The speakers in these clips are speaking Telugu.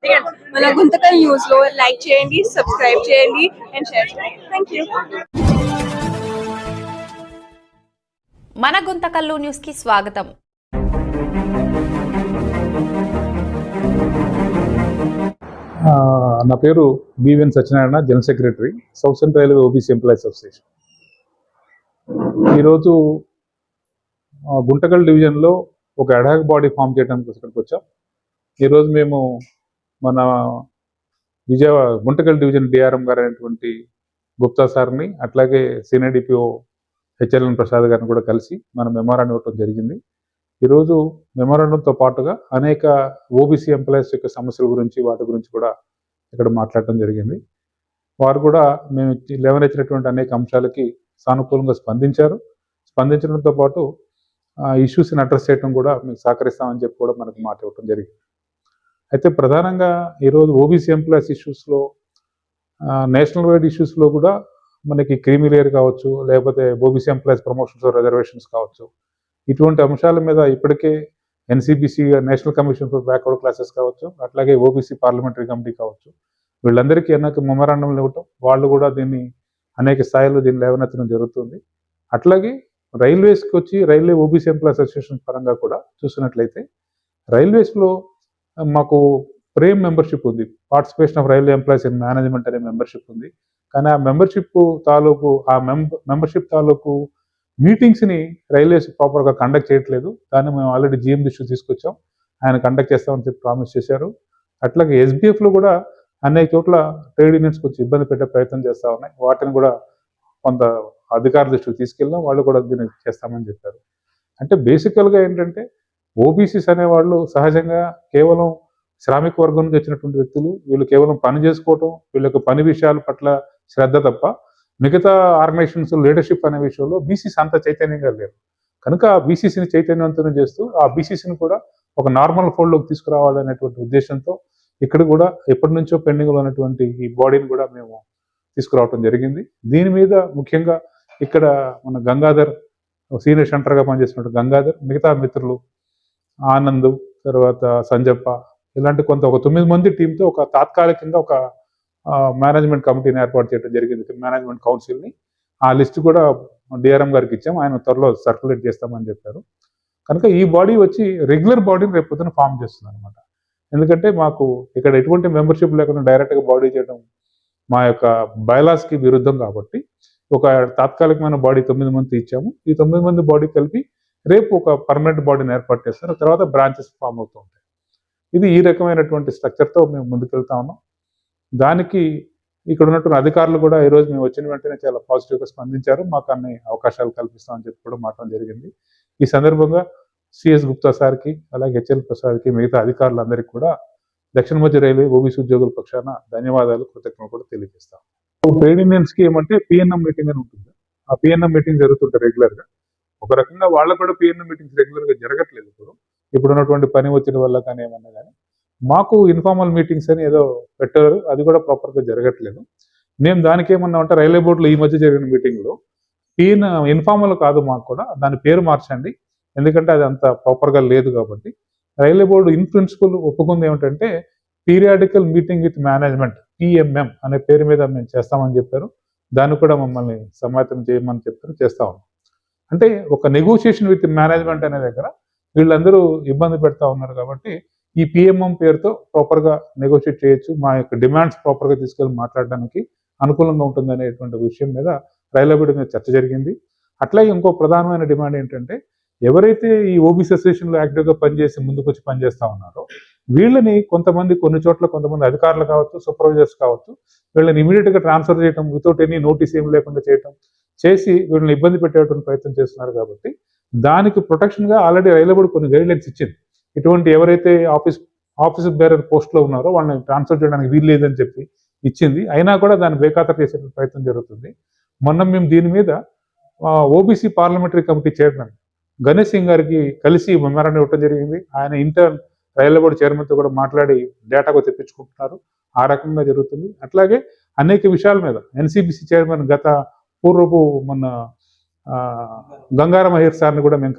మన గుంతకల్ న్యూస్ లో లైక్ చేయండి, సబ్స్క్రైబ్ చేయండి అండ్ షేర్ చేయండి. థాంక్యూ. మన గుంతకల్లు న్యూస్ కి స్వాగతం. నా పేరు BVN Satyanarayana, general secretary, south central railway OBC employees association. ఈరోజు గుంటకల్ డివిజన్లో ఒక అడాక్ బాడీ ఫామ్ చేయడానికి ఇక్కడికి వచ్చాం. ఈరోజు మేము మన గుంటకల్ డివిజన్ డిఆర్ఎం గారు అయినటువంటి గుప్తా సార్ని, అట్లాగే సీనియర్ డిపిఓ హెచ్ఎల్ఎన్ ప్రసాద్ గారిని కూడా కలిసి మన మెమోరాండం ఇవ్వడం జరిగింది. ఈరోజు మెమోరాండంతో పాటుగా అనేక ఓబీసీ ఎంప్లాయీస్ యొక్క సమస్యల గురించి, వాటి గురించి కూడా ఇక్కడ మాట్లాడటం జరిగింది. వారు కూడా మేము లేవనెత్తినటువంటి అనేక అంశాలకి సానుకూలంగా స్పందించారు. స్పందించడంతో పాటు ఇష్యూస్ని అడ్రస్ చేయడం కూడా మేము సహకరిస్తామని చెప్పి కూడా మనకు మాట ఇవ్వడం జరిగింది. అయితే ప్రధానంగా ఈరోజు ఓబీసీ ఎంప్లాయీస్ ఇష్యూస్లో, నేషనల్ వైడ్ ఇష్యూస్లో కూడా మనకి క్రీమీ లేయర్ కావచ్చు, లేకపోతే ఓబీసీ ఎంప్లాయీస్ ప్రమోషన్స్ రిజర్వేషన్స్ కావచ్చు, ఇటువంటి అంశాల మీద ఇప్పటికే NCBC, national commission for backward classes కావచ్చు, అట్లాగే ఓబీసీ పార్లమెంటరీ కమిటీ కావచ్చు, వీళ్ళందరికీ అనేక మెమోరాండంలు ఇవ్వటం, వాళ్ళు కూడా దీన్ని అనేక స్థాయిలో దీన్ని లేవనెత్తడం జరుగుతుంది. అట్లాగే రైల్వేస్కి వచ్చి రైల్వే ఓబీసీ ఎంప్లాయీస్ అసోసియేషన్ పరంగా కూడా చూసినట్లయితే రైల్వేస్లో మాకు ప్రేమ్ మెంబర్షిప్ ఉంది, participation of railway employees in management అనే మెంబర్షిప్ ఉంది. కానీ ఆ మెంబర్షిప్ తాలూకు మీటింగ్స్ని రైల్వేస్ ప్రాపర్గా కండక్ట్ చేయట్లేదు. దాన్ని మేము ఆల్రెడీ జీఎం దృష్టికి తీసుకొచ్చాం, ఆయన కండక్ట్ చేస్తామని చెప్పి ప్రామిస్ చేశారు. అట్లాగే ఎస్బీఎఫ్లో కూడా అనేక చోట్ల ట్రేడ్ యూనియన్స్ కొంచెం ఇబ్బంది పెట్టే ప్రయత్నం చేస్తూ ఉన్నాయి. వాటిని కూడా కొంత అధికార దృష్టికి తీసుకెళ్ళాం, వాళ్ళు కూడా దీన్ని చేస్తామని చెప్పారు. అంటే బేసికల్గా ఏంటంటే ఓబీసీస్ అనేవాళ్ళు సహజంగా కేవలం శ్రామిక వర్గం నుంచి వచ్చినటువంటి వ్యక్తులు, వీళ్ళు కేవలం పని చేసుకోవటం, వీళ్ళకి పని విషయాల పట్ల శ్రద్ధ తప్ప మిగతా ఆర్గనైజేషన్స్ లీడర్షిప్ అనే విషయంలో బీసీసీ అంత చైతన్యంగా లేరు. కనుక ఆ బీసీసీని చైతన్యవంతం చేస్తూ ఆ బీసీసీని కూడా ఒక నార్మల్ ఫోల్డ్లోకి తీసుకురావాలనేటువంటి ఉద్దేశంతో ఇక్కడ కూడా ఎప్పటి నుంచో పెండింగ్లో ఉన్నటువంటి ఈ బాడీని కూడా మేము తీసుకురావడం జరిగింది. దీని మీద ముఖ్యంగా ఇక్కడ మన గంగాధర్, సీనియర్ సెంటర్గా పనిచేసినట్టు గంగాధర్, మిగతా మిత్రులు ఆనంద్, తర్వాత సంజప్ప, ఇలాంటి ఒక 9 మంది టీంతో ఒక తాత్కాలికంగా ఒక మేనేజ్మెంట్ కమిటీని ఏర్పాటు చేయడం జరిగింది, మేనేజ్మెంట్ కౌన్సిల్ని. ఆ లిస్ట్ కూడా డిఆర్ఎం గారికి ఇచ్చాం, ఆయన త్వరలో సర్క్యులేట్ చేస్తామని చెప్పారు. కనుక ఈ బాడీ వచ్చి రెగ్యులర్ బాడీని రేపు పొద్దున ఫామ్ చేస్తుంది అనమాట. ఎందుకంటే మాకు ఇక్కడ ఎటువంటి మెంబర్షిప్ లేకుండా డైరెక్ట్గా బాడీ చేయడం మా యొక్క బైలాస్కి విరుద్ధం కాబట్టి ఒక తాత్కాలికమైన బాడీ 9 మంది ఇచ్చాము. ఈ 9 మంది బాడీ కలిపి రేపు ఒక పర్మనెంట్ బాడీని ఏర్పాటు చేస్తారు, తర్వాత బ్రాంచెస్ ఫామ్ అవుతూ ఉంటాయి. ఇది ఈ రకమైనటువంటి స్ట్రక్చర్తో మేము ముందుకెళ్తా ఉన్నాం. దానికి ఇక్కడ ఉన్నటువంటి అధికారులు కూడా ఈరోజు మేము వచ్చిన వెంటనే చాలా పాజిటివ్గా స్పందించారు, మాకు అన్ని అవకాశాలు కల్పిస్తామని చెప్పి కూడా మాట్లాడడం జరిగింది. ఈ సందర్భంగా సిఎస్ గుప్తా సార్కి, అలాగే హెచ్ఎల్ ప్రసాద్కి, మిగతా అధికారులందరికీ కూడా దక్షిణ మధ్య రైల్వే ఓబీసీ ఉద్యోగుల పక్షాన ధన్యవాదాలు, కృతజ్ఞతలు కూడా తెలియజేస్తాం. ట్రేడ్ యూనియన్స్కి ఏమంటే పిఎన్ఎం మీటింగ్ అని ఉంటుంది. ఆ పిఎన్ఎం మీటింగ్ జరుగుతుంటాయి రెగ్యులర్గా. ఒక రకంగా వాళ్ళకు కూడా పిఎన్ఎం మీటింగ్స్ రెగ్యులర్గా జరగట్లేదు ఇప్పుడు ఉన్నటువంటి పని ఒత్తిడి వల్ల కానీ ఏమన్నా కానీ. మాకు ఇన్ఫార్మల్ మీటింగ్స్ అని ఏదో పెట్టారు, అది కూడా ప్రాపర్గా జరగట్లేదు. మేము దానికి ఏమన్నామంటే రైల్వే బోర్డులో ఈ మధ్య జరిగిన మీటింగ్లో ఇన్ఫార్మల్ కాదు, మాకు కూడా దాని పేరు మార్చండి, ఎందుకంటే అది అంత ప్రాపర్గా లేదు కాబట్టి. రైల్వే బోర్డు ఇన్ ప్రిన్సిపల్ ఒప్పుకుంది ఏమిటంటే periodical meeting with management, PMM అనే పేరు మీద మేము చేస్తామని చెప్పారు. దాన్ని కూడా మమ్మల్ని సమాయత్తం చేయమని చెప్పారు, చేస్తా ఉన్నాం. అంటే ఒక నెగోషియేషన్ విత్ మేనేజ్మెంట్ అనే దగ్గర వీళ్ళందరూ ఇబ్బంది పెడతా ఉన్నారు కాబట్టి ఈ పిఎంఎం పేరుతో ప్రాపర్గా నెగోషియేట్ చేయొచ్చు, మా యొక్క డిమాండ్స్ ప్రాపర్గా తీసుకెళ్ళి మాట్లాడడానికి అనుకూలంగా ఉంటుంది అనేటువంటి విషయం మీద రైల్వే బోర్డు మీద చర్చ జరిగింది. అట్లాగే ఇంకో ప్రధానమైన డిమాండ్ ఏంటంటే ఎవరైతే ఈ ఓబీసీ అసోసియేషన్లో యాక్టివ్గా పనిచేసి ముందుకు వచ్చి పనిచేస్తూ ఉన్నారో వీళ్ళని కొన్ని చోట్ల కొంతమంది అధికారులు కావచ్చు, సూపర్వైజర్స్ కావచ్చు, వీళ్ళని ఇమీడియట్గా ట్రాన్స్ఫర్ చేయడం, వితౌట్ ఎనీ నోటీస్ ఏం లేకుండా చేసి వీళ్ళని ఇబ్బంది పెట్టేటువంటి ప్రయత్నం చేస్తున్నారు. కాబట్టి దానికి ప్రొటెక్షన్గా ఆల్రెడీ రైల్వే బోర్డు కొన్ని గైడ్ లైన్స్ ఇచ్చింది. ఇటువంటి ఎవరైతే ఆఫీస్ బేరర్ పోస్ట్లో ఉన్నారో వాళ్ళని ట్రాన్స్ఫర్ చేయడానికి వీలు లేదని చెప్పి ఇచ్చింది. అయినా కూడా దాన్ని బేఖాతరు చేసే ప్రయత్నం జరుగుతుంది. మొన్న మేము దీని మీద OBC parliamentary committee chairman Ganesh Singh గారికి కలిసి మెమోరాండం ఇవ్వడం జరిగింది. ఆయన ఇంటర్న్ రైల్వే బోర్డు చైర్మన్తో కూడా మాట్లాడి డేటాకు తెప్పించుకుంటున్నారు. ఆ రకంగా జరుగుతుంది. అట్లాగే అనేక విషయాల మీద ఎన్సీబీసీ చైర్మన్ మొన్న గంగార మహేర్ సార్ని కూడా మేము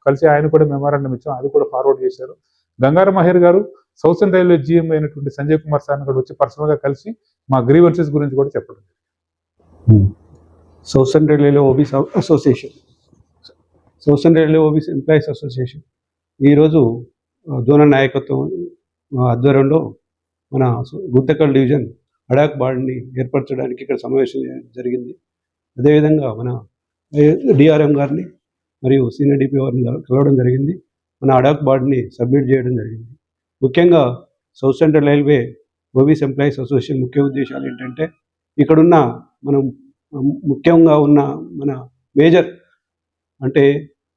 కలిసి ఆయన కూడా మెమోరాండం ఇచ్చాం, అది కూడా ఫార్వర్డ్ చేశారు. గంగార మహేర్ గారు సౌతర్న్ రైల్వే జీఎం అయినటువంటి సంజయ్ కుమార్ సార్ కూడా వచ్చి పర్సనల్గా కలిసి మా గ్రీవెన్సెస్ గురించి కూడా చెప్పడం. Southern railway OBC association, southern railway OBC employees association ఈరోజు జోనల్ నాయకత్వం ఆధ్వర్యంలో మన గుంతకల్ డివిజన్ అడాక్ బాడీని ఏర్పరచడానికి ఇక్కడ సమావేశం జరిగింది. అదేవిధంగా మన డిఆర్ఎం గారిని మరియు సీనియర్ డిపి వారిని కలవడం జరిగింది. మన అడాక్ బాడీని సబ్మిట్ చేయడం జరిగింది. ముఖ్యంగా south central railway OBC employees association ముఖ్య ఉద్దేశాలు ఏంటంటే, ఇక్కడున్న మనం ముఖ్యంగా ఉన్న మన మేజర్ అంటే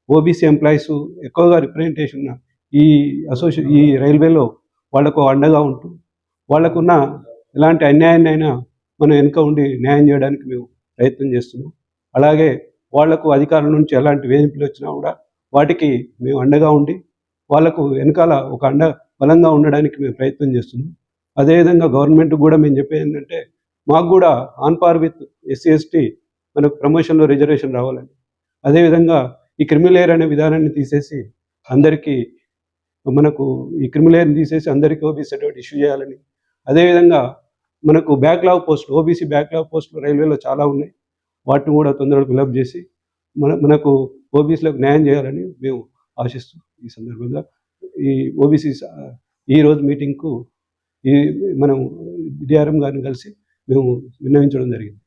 ఓబీసీ ఎంప్లాయీస్ ఎక్కువగా రిప్రజెంటేషన్ ఉన్న ఈ రైల్వేలో వాళ్లకు అండగా ఉంటూ వాళ్ళకున్న ఎలాంటి అన్యాయాన్నైనా మనం వెనుక ఉండి న్యాయం చేయడానికి మేము ప్రయత్నం చేస్తున్నాం. అలాగే వాళ్లకు అధికారుల నుంచి ఎలాంటి వేధింపులు వచ్చినా కూడా వాటికి మేము అండగా ఉండి వాళ్లకు వెనకాల ఒక బలంగా ఉండడానికి మేము ప్రయత్నం చేస్తున్నాం. అదేవిధంగా గవర్నమెంట్ కూడా మేము చెప్పేది ఏంటంటే, మాకు కూడా on par with SC ST మనకు ప్రమోషన్లో రిజర్వేషన్ రావాలని, అదేవిధంగా ఈ క్రిమిలేయర్ అనే విధానాన్ని తీసేసి అందరికీ మనకు ఈ క్రిమిలేయర్ని తీసేసి అందరికీ ఓబీసీ సర్టిఫికేట్ ఇష్యూ చేయాలని, అదేవిధంగా మనకు బ్యాక్లాగ్ పోస్టులు ఓబీసీ బ్యాక్లాగ్ పోస్టులు రైల్వేలో చాలా ఉన్నాయి, వాటిని కూడా తొందరగా ఫిలప్ చేసి మనకు ఓబీసీలకు న్యాయం చేయాలని మేము ఆశిస్తూ ఈ సందర్భంగా ఈ ఓబీసీ ఈరోజు మీటింగ్కు మనం డిఆర్ఎం గారిని కలిసి మేము విన్నవించడం జరిగింది.